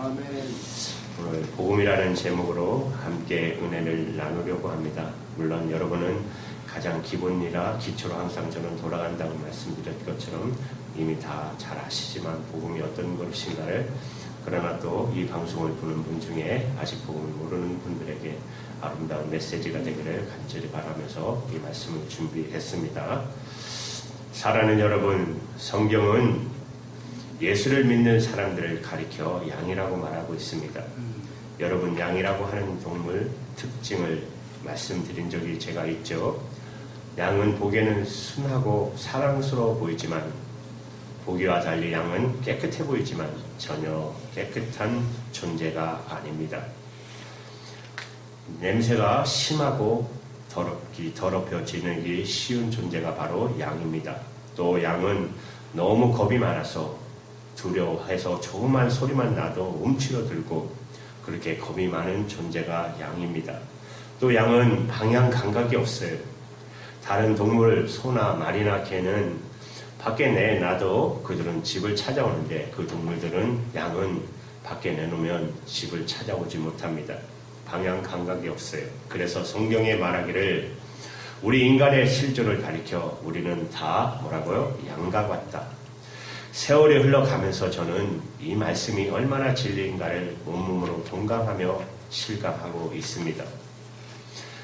아멘. 오늘 복음이라는 제목으로 함께 은혜를 나누려고 합니다. 물론 여러분은 가장 기본이라 기초로 항상 저는 돌아간다고 말씀드렸 것처럼 이미 다 잘 아시지만 복음이 어떤 것인가를, 그러나 또 이 방송을 보는 분 중에 아직 복음을 모르는 분들에게 아름다운 메시지가 되기를 간절히 바라면서 이 말씀을 준비했습니다. 사랑하는 여러분, 성경은 예수를 믿는 사람들을 가리켜 양이라고 말하고 있습니다. 여러분, 양이라고 하는 동물 특징을 말씀드린 적이 제가 있죠. 양은 보기에는 순하고 사랑스러워 보이지만, 보기와 달리 양은 깨끗해 보이지만 전혀 깨끗한 존재가 아닙니다. 냄새가 심하고 더럽혀지기 쉬운 존재가 바로 양입니다. 또 양은 너무 겁이 많아서 두려워해서 조그만 소리만 나도 움츠러들고 그렇게 겁이 많은 존재가 양입니다. 또 양은 방향 감각이 없어요. 다른 동물, 소나 말이나 개는 밖에 내놔도 그들은 집을 찾아오는데, 그 동물들은, 양은 밖에 내놓으면 집을 찾아오지 못합니다. 방향 감각이 없어요. 그래서 성경에 말하기를 우리 인간의 실존을 가리켜 우리는 다 뭐라고요? 양과 같다. 세월이 흘러가면서 저는 이 말씀이 얼마나 진리인가를 온몸으로 동감하며 실감하고 있습니다.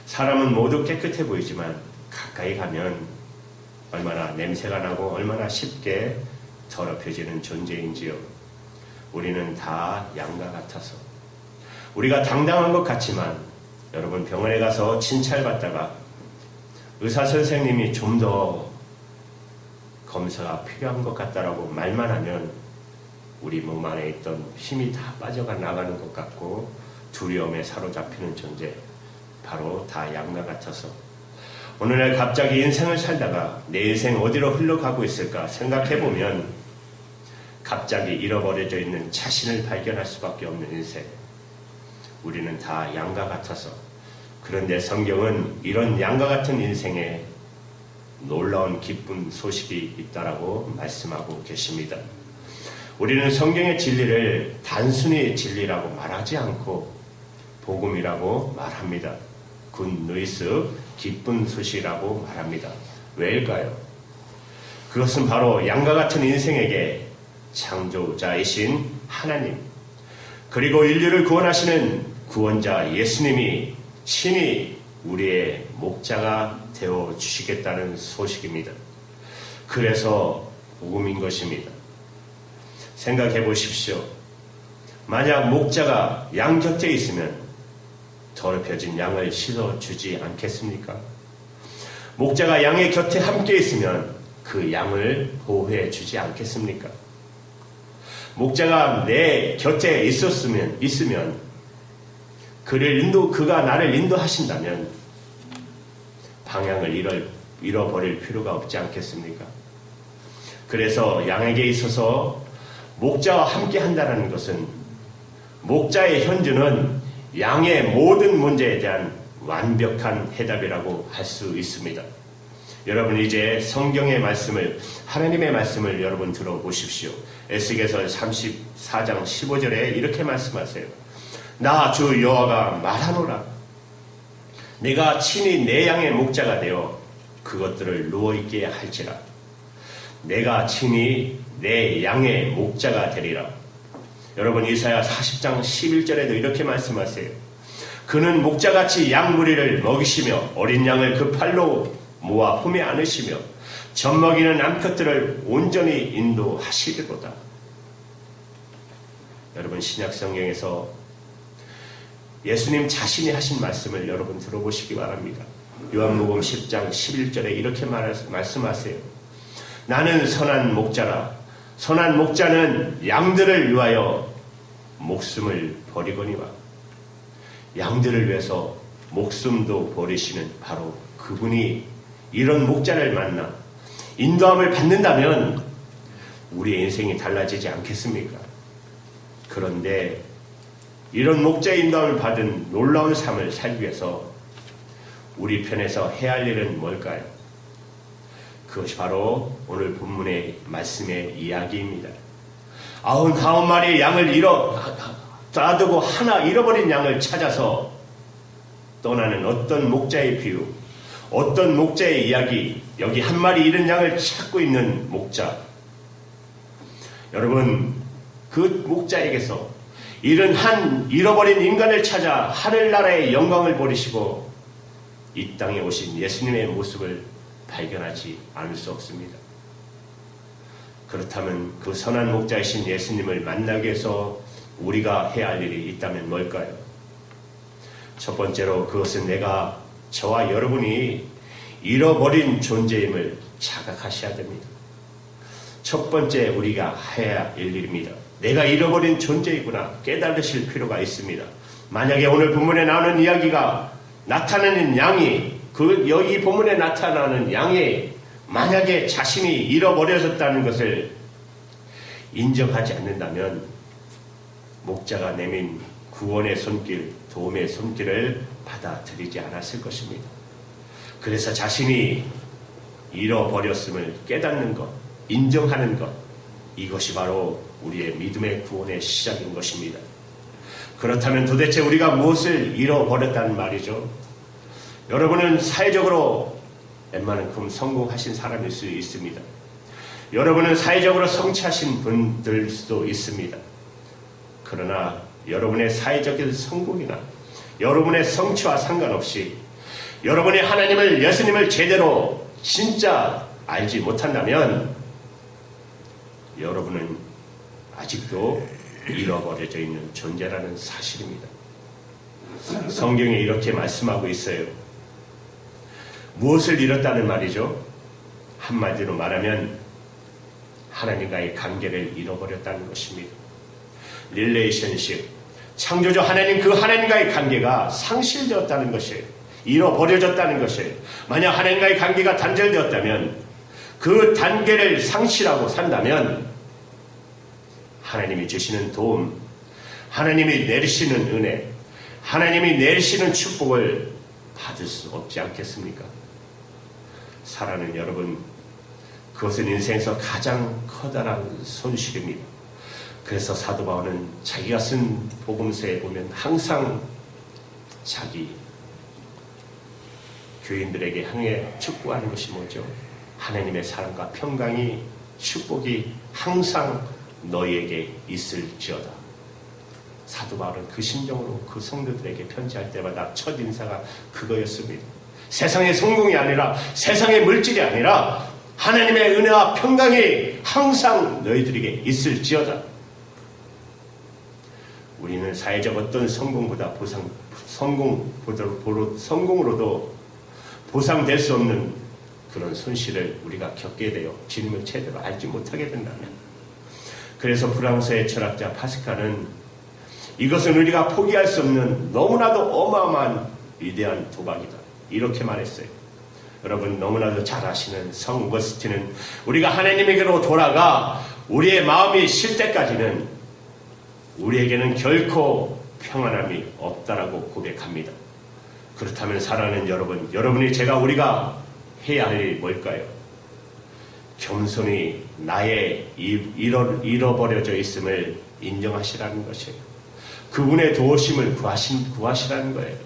사람은 모두 깨끗해 보이지만 가까이 가면 얼마나 냄새가 나고 얼마나 쉽게 더럽혀지는 존재인지요. 우리는 다 양과 같아서 우리가 당당한 것 같지만, 여러분, 병원에 가서 진찰받다가 의사 선생님이 좀 더 검사가 필요한 것 같다라고 말만 하면 우리 몸 안에 있던 힘이 다 빠져가 나가는 것 같고 두려움에 사로잡히는 존재, 바로 다 양과 같아서 오늘날 갑자기 인생을 살다가 내 인생 어디로 흘러가고 있을까 생각해보면 갑자기 잃어버려져 있는 자신을 발견할 수밖에 없는 인생. 우리는 다 양과 같아서. 그런데 성경은 이런 양과 같은 인생에 놀라운 기쁜 소식이 있다라고 말씀하고 계십니다. 우리는 성경의 진리를 단순히 진리라고 말하지 않고 복음이라고 말합니다. 굿 뉴스, 기쁜 소식이라고 말합니다. 왜일까요? 그것은 바로 양과 같은 인생에게 창조자이신 하나님, 그리고 인류를 구원하시는 구원자 예수님이 친히 우리의 목자가 되어 주시겠다는 소식입니다. 그래서 복음인 것입니다. 생각해 보십시오. 만약 목자가 양 곁에 있으면 더럽혀진 양을 씻어주지 않겠습니까? 목자가 양의 곁에 함께 있으면 그 양을 보호해 주지 않겠습니까? 목자가 내 곁에 있으면 그가 나를 인도하신다면 방향을 잃어버릴 필요가 없지 않겠습니까? 그래서 양에게 있어서 목자와 함께 한다는 것은, 목자의 현주는 양의 모든 문제에 대한 완벽한 해답이라고 할 수 있습니다. 여러분, 이제 성경의 말씀을, 하나님의 말씀을 여러분 들어보십시오. 에스겔서 34장 15절에 이렇게 말씀하세요. 나 주 여호와가 말하노라. 내가 친히 내 양의 목자가 되어 그것들을 누워있게 할지라. 내가 친히 내 양의 목자가 되리라. 여러분, 이사야 40장 11절에도 이렇게 말씀하세요. 그는 목자같이 양 무리를 먹이시며 어린 양을 그 팔로 모아 품에 안으시며 젖먹이는 암컷들을 온전히 인도하시리로다. 여러분, 신약 성경에서 예수님 자신이 하신 말씀을 여러분 들어보시기 바랍니다. 요한복음 10장 11절에 이렇게 말씀하세요. 나는 선한 목자라. 선한 목자는 양들을 위하여 목숨을 버리거니와. 양들을 위해서 목숨도 버리시는 바로 그분이, 이런 목자를 만나 인도함을 받는다면 우리의 인생이 달라지지 않겠습니까? 그런데 이런 목자의 인도함을 받은 놀라운 삶을 살기 위해서 우리 편에서 해야 할 일은 뭘까요? 그것이 바로 오늘 본문의 말씀의 이야기입니다. 99마리의 양을 잃어 놔두고 하나 잃어버린 양을 찾아서 떠나는 어떤 목자의 비유, 어떤 목자의 이야기, 여기 한 마리 잃은 양을 찾고 있는 목자. 여러분, 그 목자에게서 잃어버린 인간을 찾아 하늘나라의 영광을 버리시고 이 땅에 오신 예수님의 모습을 발견하지 않을 수 없습니다. 그렇다면 그 선한 목자이신 예수님을 만나기 위해서 우리가 해야 할 일이 있다면 뭘까요? 첫 번째로 그것은 저와 여러분이 잃어버린 존재임을 자각하셔야 됩니다. 첫 번째 우리가 해야 할 일입니다. 내가 잃어버린 존재이구나 깨달으실 필요가 있습니다. 만약에 오늘 본문에 나오는 이야기가 나타나는 양이 이 본문에 나타나는 양이 만약에 자신이 잃어버려졌다는 것을 인정하지 않는다면 목자가 내민 구원의 손길, 도움의 손길을 받아들이지 않았을 것입니다. 그래서 자신이 잃어버렸음을 깨닫는 것, 인정하는 것, 이것이 바로 우리의 믿음의 구원의 시작인 것입니다. 그렇다면 도대체 우리가 무엇을 잃어버렸다는 말이죠? 여러분은 사회적으로 웬만큼 성공하신 사람일 수 있습니다. 여러분은 사회적으로 성취하신 분들 수도 있습니다. 그러나 여러분의 사회적인 성공이나 여러분의 성취와 상관없이 여러분이 하나님을, 예수님을 제대로 진짜 알지 못한다면 여러분은 아직도 잃어버려져 있는 존재라는 사실입니다. 성경에 이렇게 말씀하고 있어요. 무엇을 잃었다는 말이죠? 한마디로 말하면 하나님과의 관계를 잃어버렸다는 것입니다. 릴레이션십, 창조주 하나님, 그 하나님과의 관계가 상실되었다는 것이에요. 잃어버려졌다는 것이에요. 만약 하나님과의 관계가 단절되었다면, 그 단계를 상실하고 산다면 하나님이 주시는 도움, 하나님이 내리시는 은혜, 하나님이 내리시는 축복을 받을 수 없지 않겠습니까? 사랑하는 여러분, 그것은 인생에서 가장 커다란 손실입니다. 그래서 사도 바울은 자기가 쓴 복음서에 보면 항상 자기 교인들에게 향해 축복하는 것이 뭐죠? 하나님의 사랑과 평강이, 축복이 항상 너희에게 있을지어다. 사도 바울은 그 심정으로 그 성도들에게 편지할 때마다 첫 인사가 그거였습니다. 세상의 성공이 아니라, 세상의 물질이 아니라 하나님의 은혜와 평강이 항상 너희들에게 있을지어다. 우리는 사회적 어떤 성공보다 성공으로도 보상될 수 없는 그런 손실을 우리가 겪게 돼요. 주님을 제대로 알지 못하게 된다면. 그래서 프랑스의 철학자 파스칼은 이것은 우리가 포기할 수 없는 너무나도 어마어마한 위대한 도박이다, 이렇게 말했어요. 여러분, 너무나도 잘 아시는 성 오거스틴은 우리가 하나님에게로 돌아가 우리의 마음이 쉴 때까지는 우리에게는 결코 평안함이 없다라고 고백합니다. 그렇다면 사랑하는 여러분, 우리가 해야 할 일이 뭘까요? 겸손히 나의 잃어버려져 있음을 인정하시라는 것이에요. 그분의 도우심을 구하시라는 거예요.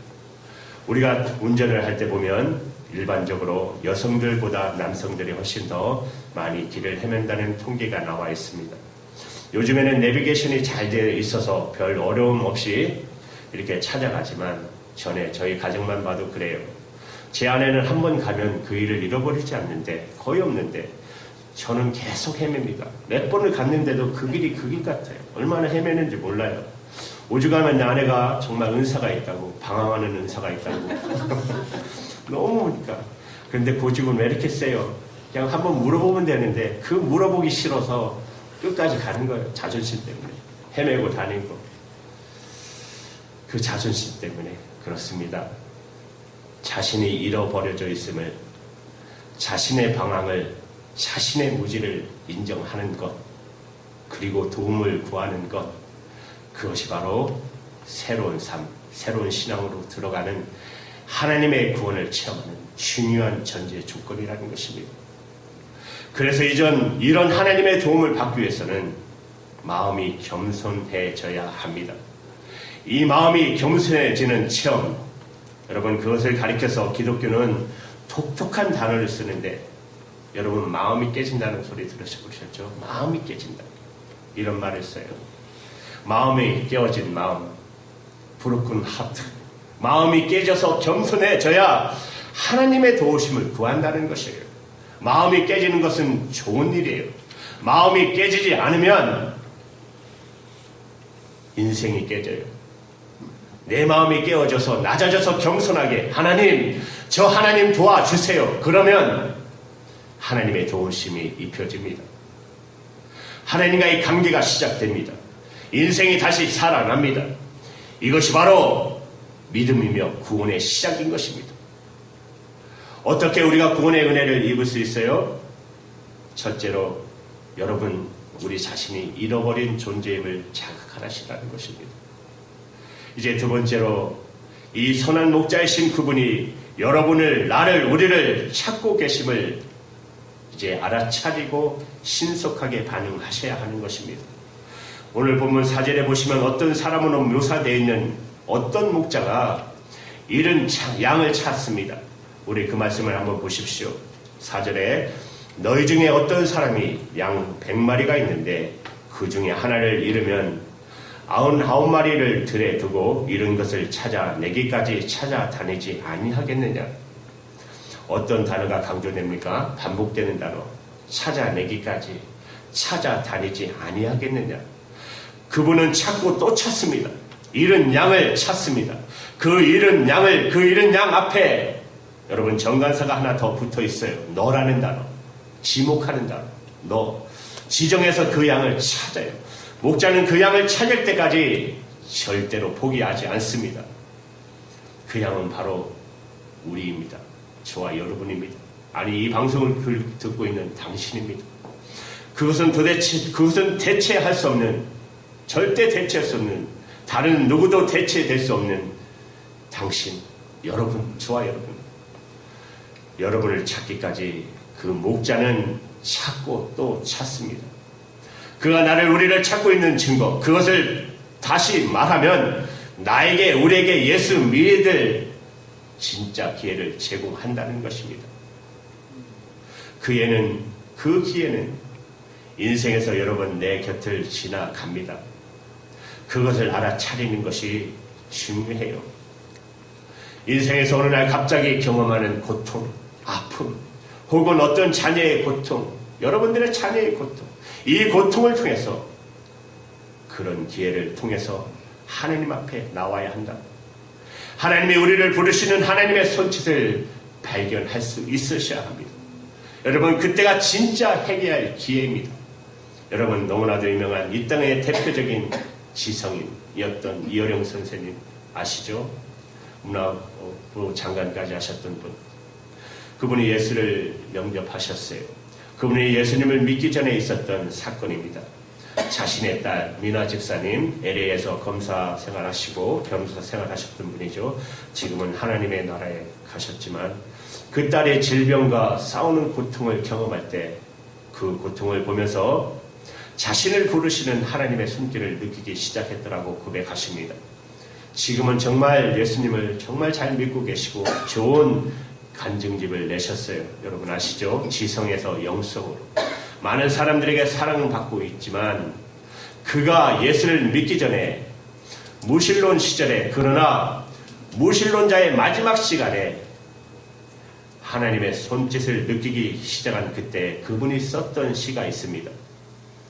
우리가 운전을 할 때 보면 일반적으로 여성들보다 남성들이 훨씬 더 많이 길을 헤맨다는 통계가 나와 있습니다. 요즘에는 내비게이션이 잘 되어 있어서 별 어려움 없이 이렇게 찾아가지만 전에 저희 가정만 봐도 그래요. 제 아내는 한 번 가면 그 일을 잃어버리지 않는데, 거의 없는데 저는 계속 헤맵니다. 몇 번을 갔는데도 그 길이 그 길 같아요. 얼마나 헤매는지 몰라요. 오죽하면 아내가 정말 은사가 있다고, 방황하는 은사가 있다고. 너무 오니까. 그런데 고집은 왜 이렇게 세요? 그냥 한번 물어보면 되는데 그 물어보기 싫어서 끝까지 가는 거예요. 자존심 때문에. 헤매고 다니고. 그 자존심 때문에 그렇습니다. 자신이 잃어버려져 있음을, 자신의 방황을, 자신의 무지를 인정하는 것, 그리고 도움을 구하는 것, 그것이 바로 새로운 삶, 새로운 신앙으로 들어가는 하나님의 구원을 체험하는 중요한 전제 조건이라는 것입니다. 그래서 이런 하나님의 도움을 받기 위해서는 마음이 겸손해져야 합니다. 이 마음이 겸손해지는 체험, 여러분 그것을 가리켜서 기독교는 독특한 단어를 쓰는데, 여러분 마음이 깨진다는 소리 들으셔보셨죠? 마음이 깨진다, 이런 말을 써요. 마음이 깨어진 마음, 브로큰 하트, 마음이 깨져서 겸손해져야 하나님의 도우심을 구한다는 것이에요. 마음이 깨지는 것은 좋은 일이에요. 마음이 깨지지 않으면 인생이 깨져요. 내 마음이 깨어져서 낮아져서 겸손하게, 하나님, 저 하나님 도와주세요. 그러면 하나님의 도우심이 입혀집니다. 하나님과의 관계가 시작됩니다. 인생이 다시 살아납니다. 이것이 바로 믿음이며 구원의 시작인 것입니다. 어떻게 우리가 구원의 은혜를 입을 수 있어요? 첫째로 여러분, 우리 자신이 잃어버린 존재임을 자각하시라는 것입니다. 이제 두 번째로 이 선한 목자이신 그분이 여러분을, 나를, 우리를 찾고 계심을 이제 알아차리고 신속하게 반응하셔야 하는 것입니다. 오늘 본문 4절에 보시면 어떤 사람으로 묘사되어 있는 어떤 목자가 잃은 양을 찾습니다. 우리 그 말씀을 한번 보십시오. 4절에 너희 중에 어떤 사람이 양 100마리가 있는데 그 중에 하나를 잃으면 99마리를 들에 두고 잃은 것을 찾아내기까지 찾아다니지 아니하겠느냐. 어떤 단어가 강조됩니까? 반복되는 단어. 찾아내기까지 찾아다니지 아니하겠느냐. 그분은 찾고 또 찾습니다. 잃은 양을 찾습니다. 그 잃은 양 앞에 여러분 정관사가 하나 더 붙어 있어요. 너라는 단어. 지목하는 단어. 너. 지정해서 그 양을 찾아요. 목자는 그 양을 찾을 때까지 절대로 포기하지 않습니다. 그 양은 바로 우리입니다. 저와 여러분입니다. 아니, 이 방송을 듣고 있는 당신입니다. 그것은 대체할 수 없는, 절대 대체할 수 없는, 다른 누구도 대체될 수 없는 당신, 여러분, 저와 여러분. 여러분을 찾기까지 그 목자는 찾고 또 찾습니다. 그가 나를, 우리를 찾고 있는 증거, 그것을 다시 말하면 나에게, 우리에게 예수 믿을 진짜 기회를 제공한다는 것입니다. 그 기회는 인생에서 여러분 내 곁을 지나갑니다. 그것을 알아차리는 것이 중요해요. 인생에서 어느 날 갑자기 경험하는 고통, 아픔, 혹은 어떤 자녀의 고통, 여러분들의 자녀의 고통, 이 고통을 통해서, 그런 기회를 통해서 하나님 앞에 나와야 한다. 하나님이 우리를 부르시는 하나님의 손짓을 발견할 수 있으셔야 합니다. 여러분, 그때가 진짜 회개할 기회입니다. 여러분, 너무나도 유명한 이 땅의 대표적인 지성인이었던 이어령 선생님 아시죠? 문화부 장관까지 하셨던 분. 그분이 예수를 영접하셨어요. 그분이 예수님을 믿기 전에 있었던 사건입니다. 자신의 딸 미나 집사님, LA에서 검사 생활하시고 변호사 생활하셨던 분이죠. 지금은 하나님의 나라에 가셨지만 그 딸의 질병과 싸우는 고통을 경험할 때 그 고통을 보면서 자신을 부르시는 하나님의 손길을 느끼기 시작했더라고 고백하십니다. 지금은 정말 예수님을 정말 잘 믿고 계시고 좋은 간증집을 내셨어요. 여러분 아시죠? 지성에서 영성으로 많은 사람들에게 사랑받고 있지만, 그가 예수를 믿기 전에 무신론 시절에, 그러나 무신론자의 마지막 시간에 하나님의 손짓을 느끼기 시작한 그때 그분이 썼던 시가 있습니다.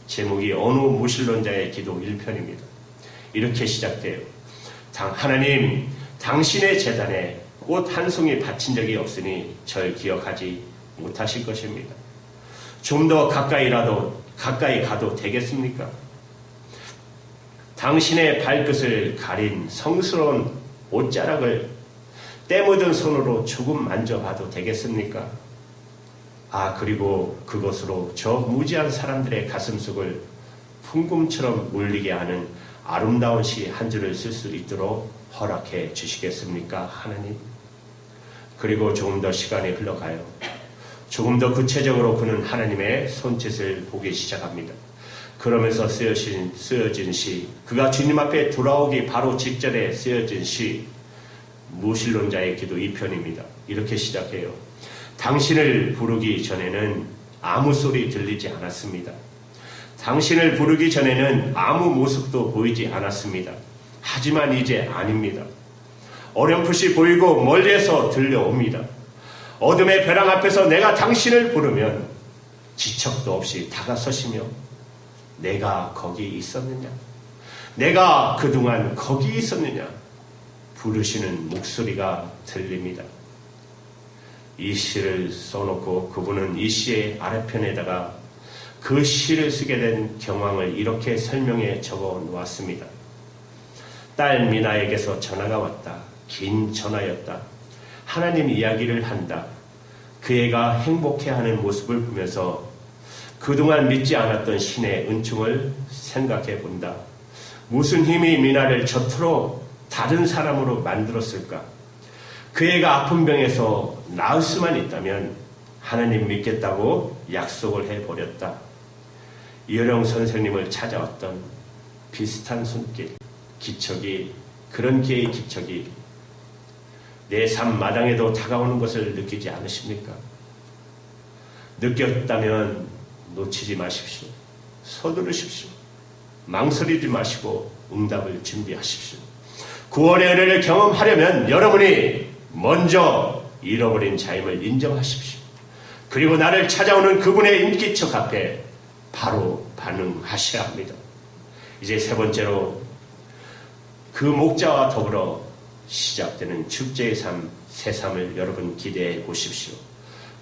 제목이 어느 무신론자의 기도 1편입니다. 이렇게 시작돼요. 하나님, 당신의 제단에 꽃 한 송이 바친 적이 없으니 절 기억하지 못하실 것입니다. 좀 더 가까이 가도 되겠습니까? 당신의 발끝을 가린 성스러운 옷자락을 때 묻은 손으로 조금 만져봐도 되겠습니까? 그리고 그것으로 저 무지한 사람들의 가슴속을 풍금처럼 울리게 하는 아름다운 시 한 줄을 쓸 수 있도록 허락해 주시겠습니까, 하나님? 그리고 조금 더 시간이 흘러가요. 조금 더 구체적으로 그는 하나님의 손짓을 보기 시작합니다. 그러면서 쓰여진 시, 그가 주님 앞에 돌아오기 바로 직전에 쓰여진 시, 무신론자의 기도 2편입니다. 이렇게 시작해요. 당신을 부르기 전에는 아무 소리 들리지 않았습니다. 당신을 부르기 전에는 아무 모습도 보이지 않았습니다. 하지만 이제 아닙니다. 어렴풋이 보이고 멀리에서 들려옵니다. 어둠의 벼랑 앞에서 내가 당신을 부르면 지척도 없이 다가서시며 내가 거기 있었느냐? 내가 그동안 거기 있었느냐? 부르시는 목소리가 들립니다. 이 시를 써놓고 그분은 이 시의 아래편에다가 그 시를 쓰게 된 경황을 이렇게 설명해 적어 놓았습니다. 딸 미나에게서 전화가 왔다. 긴 전화였다. 하나님 이야기를 한다. 그 애가 행복해하는 모습을 보면서 그동안 믿지 않았던 신의 은총을 생각해 본다. 무슨 힘이 미나를 저토록 다른 사람으로 만들었을까? 그 애가 아픈 병에서 나을 수만 있다면 하나님 믿겠다고 약속을 해버렸다. 이효령 선생님을 찾아왔던 비슷한 손길, 기척이, 그런 기회의 기척이 내 삶 마당에도 다가오는 것을 느끼지 않으십니까? 느꼈다면 놓치지 마십시오. 서두르십시오. 망설이지 마시고 응답을 준비하십시오. 구원의 은혜를 경험하려면 여러분이 먼저 잃어버린 자임을 인정하십시오. 그리고 나를 찾아오는 그분의 인기척 앞에 바로 반응하셔야 합니다. 이제 세 번째로 그 목자와 더불어 시작되는 축제의 삶, 새삼을 여러분 기대해 보십시오.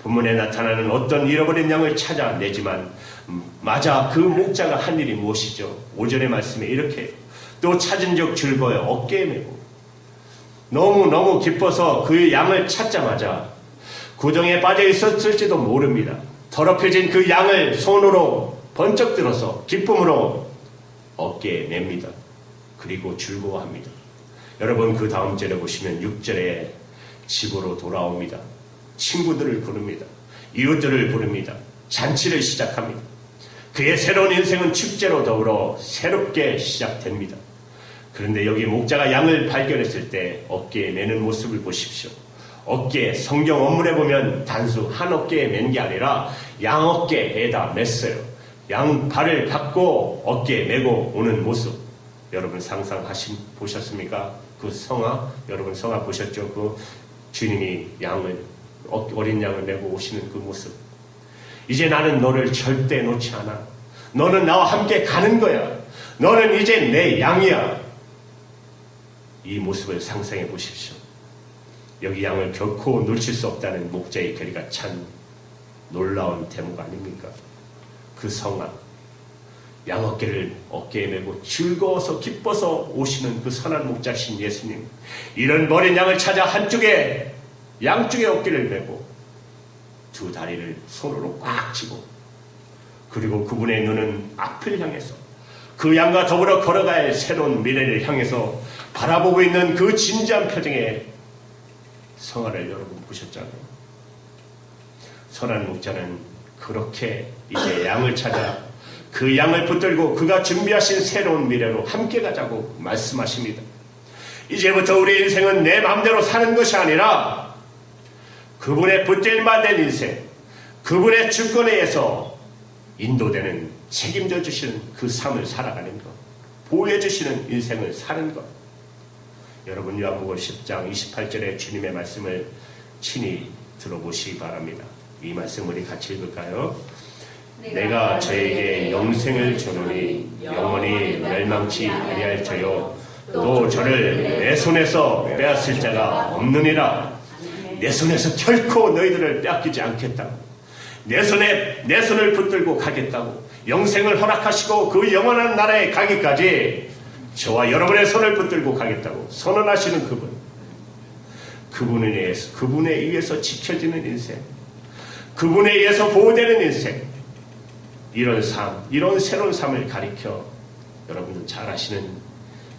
본문에 나타나는 어떤 잃어버린 양을 찾아내지만 맞아 그 목자가 한 일이 무엇이죠? 5절의 말씀에 이렇게 또 찾은 적 즐거워 어깨에 메고 너무너무 기뻐서 그 양을 찾자마자 구덩이에 빠져 있었을지도 모릅니다. 더럽혀진 그 양을 손으로 번쩍 들어서 기쁨으로 어깨에 맵니다. 그리고 즐거워합니다. 여러분 그 다음 절에 보시면 6절에 집으로 돌아옵니다. 친구들을 부릅니다. 이웃들을 부릅니다. 잔치를 시작합니다. 그의 새로운 인생은 축제로 더불어 새롭게 시작됩니다. 그런데 여기 목자가 양을 발견했을 때 어깨에 매는 모습을 보십시오. 어깨에 성경 원문에 보면 단수 한 어깨에 맨 게 아니라 양 어깨에다 맸어요. 양 발을 받고 어깨에 메고 오는 모습. 여러분 보셨습니까? 그 성화, 여러분 성화 보셨죠? 그 주님이 어린 양을 메고 오시는 그 모습. 이제 나는 너를 절대 놓지 않아. 너는 나와 함께 가는 거야. 너는 이제 내 양이야. 이 모습을 상상해 보십시오. 여기 양을 결코 놓칠 수 없다는 목자의 결의가 참 놀라운 대목 아닙니까? 그 성화, 양 어깨에 메고 즐거워서 기뻐서 오시는 그 선한 목자신 예수님. 이런 버린 양을 찾아 양쪽에 어깨를 메고 두 다리를 손으로 꽉 쥐고 그리고 그분의 눈은 앞을 향해서 그 양과 더불어 걸어갈 새로운 미래를 향해서 바라보고 있는 그 진지한 표정의 성화를 여러분 보셨잖아요. 선한 목자는 그렇게 이제 양을 찾아 그 양을 붙들고 그가 준비하신 새로운 미래로 함께 가자고 말씀하십니다. 이제부터 우리 인생은 내 마음대로 사는 것이 아니라 그분의 붙들만 된 인생, 그분의 주권에 의해서 인도되는 책임져 주시는 그 삶을 살아가는 것, 보호해 주시는 인생을 사는 것. 여러분 요한복음 10장 28절의 주님의 말씀을 친히 들어보시기 바랍니다. 이 말씀 우리 같이 읽을까요? 내가 저에게 영생을 주노니 영원히 멸망치 아니할 자요 또 저를 내 손에서 빼앗을 자가 없느니라. 내 손에서 결코 너희들을 빼앗기지 않겠다고. 내 손을 붙들고 가겠다고. 영생을 허락하시고 그 영원한 나라에 가기까지 저와 여러분의 손을 붙들고 가겠다고 선언하시는 그분. 그분에 의해서 지켜지는 인생, 그분에 의해서 보호되는 인생, 이런 삶, 이런 새로운 삶을 가리켜 여러분들 잘 아시는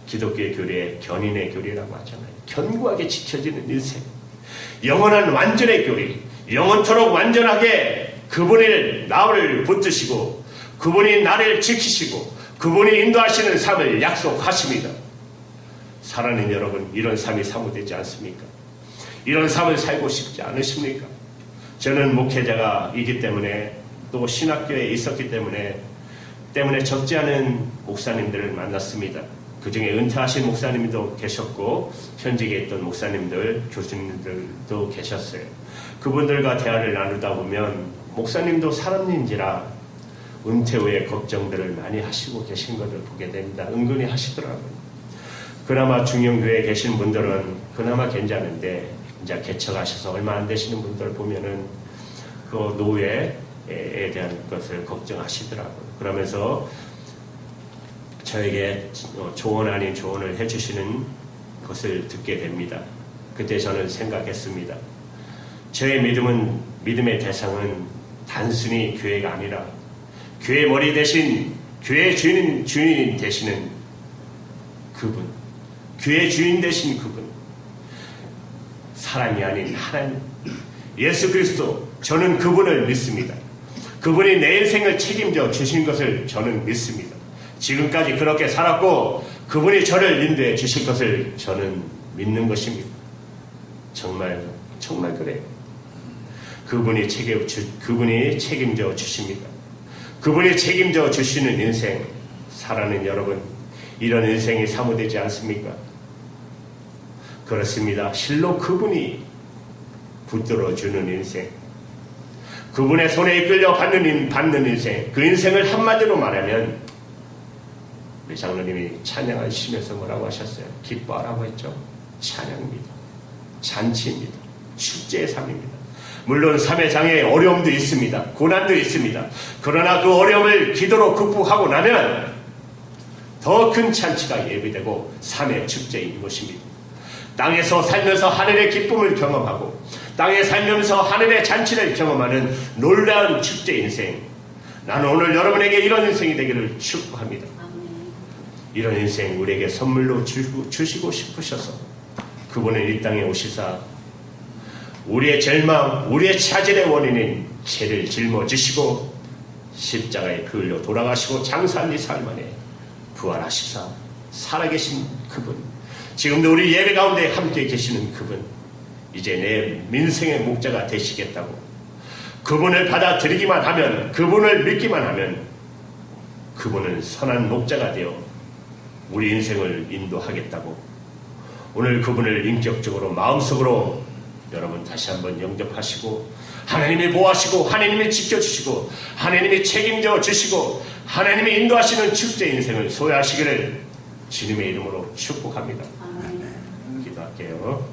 기독교의 교리에 견인의 교리라고 하잖아요. 견고하게 지켜지는 인생, 영원한 완전의 교리, 영원토록 완전하게 그분을 나를 붙드시고 그분이 나를 지키시고 그분이 인도하시는 삶을 약속하십니다. 사랑하는 여러분, 이런 삶이 사모되지 않습니까? 이런 삶을 살고 싶지 않으십니까? 저는 목회자가이기 때문에 또 신학교에 있었기 때문에 적지 않은 목사님들을 만났습니다. 그 중에 은퇴하신 목사님도 계셨고 현직에 있던 목사님들, 교수님들도 계셨어요. 그분들과 대화를 나누다 보면 목사님도 사람인지라 은퇴 후에 걱정들을 많이 하시고 계신 것을 보게 됩니다. 은근히 하시더라고요. 그나마 중형교회에 계신 분들은 그나마 괜찮은데 이제 개척하셔서 얼마 안 되시는 분들 보면은 그 노후에 대한 것을 걱정하시더라고요. 그러면서 저에게 조언 아닌 조언을 해주시는 것을 듣게 됩니다. 그때 저는 생각했습니다. 저의 믿음의 대상은 단순히 교회가 아니라 교회 머리 대신 교회 주인 되시는 그분, 교회 주인 되신 그분, 사람이 아닌 하나님, 예수 그리스도, 저는 그분을 믿습니다. 그분이 내 인생을 책임져 주신 것을 저는 믿습니다. 지금까지 그렇게 살았고 그분이 저를 인도해 주실 것을 저는 믿는 것입니다. 정말 그래요. 그분이 책임져 주십니다. 그분이 책임져 주시는 인생, 살아가는 여러분, 이런 인생이 사모되지 않습니까? 그렇습니다. 실로 그분이 붙들어주는 인생, 그분의 손에 이끌려 받는 인생, 그 인생을 한마디로 말하면 우리 장로님이 찬양하시면서 뭐라고 하셨어요? 기뻐하라고 했죠. 찬양입니다. 잔치입니다. 축제의 삶입니다. 물론 삶의 장애에 어려움도 있습니다. 고난도 있습니다. 그러나 그 어려움을 기도로 극복하고 나면 더 큰 잔치가 예비되고 삶의 축제인 것입니다. 땅에서 살면서 하늘의 기쁨을 경험하고 땅에 살면서 하늘의 잔치를 경험하는 놀라운 축제 인생, 나는 오늘 여러분에게 이런 인생이 되기를 축복합니다. 이런 인생 우리에게 선물로 주시고 싶으셔서 그분은 이 땅에 오시사 우리의 절망, 우리의 차질의 원인인 죄를 짊어지시고 십자가에 그을려 돌아가시고 장사한 이 삶 안에 부활하시사 살아계신 그분, 지금도 우리 예배 가운데 함께 계시는 그분, 이제 내 민생의 목자가 되시겠다고, 그분을 받아들이기만 하면, 그분을 믿기만 하면 그분은 선한 목자가 되어 우리 인생을 인도하겠다고, 오늘 그분을 인격적으로 마음속으로 여러분 다시 한번 영접하시고 하나님이 보호하시고 하나님이 지켜주시고 하나님이 책임져 주시고 하나님이 인도하시는 축제 인생을 소유하시기를 주님의 이름으로 축복합니다. 기도할게요.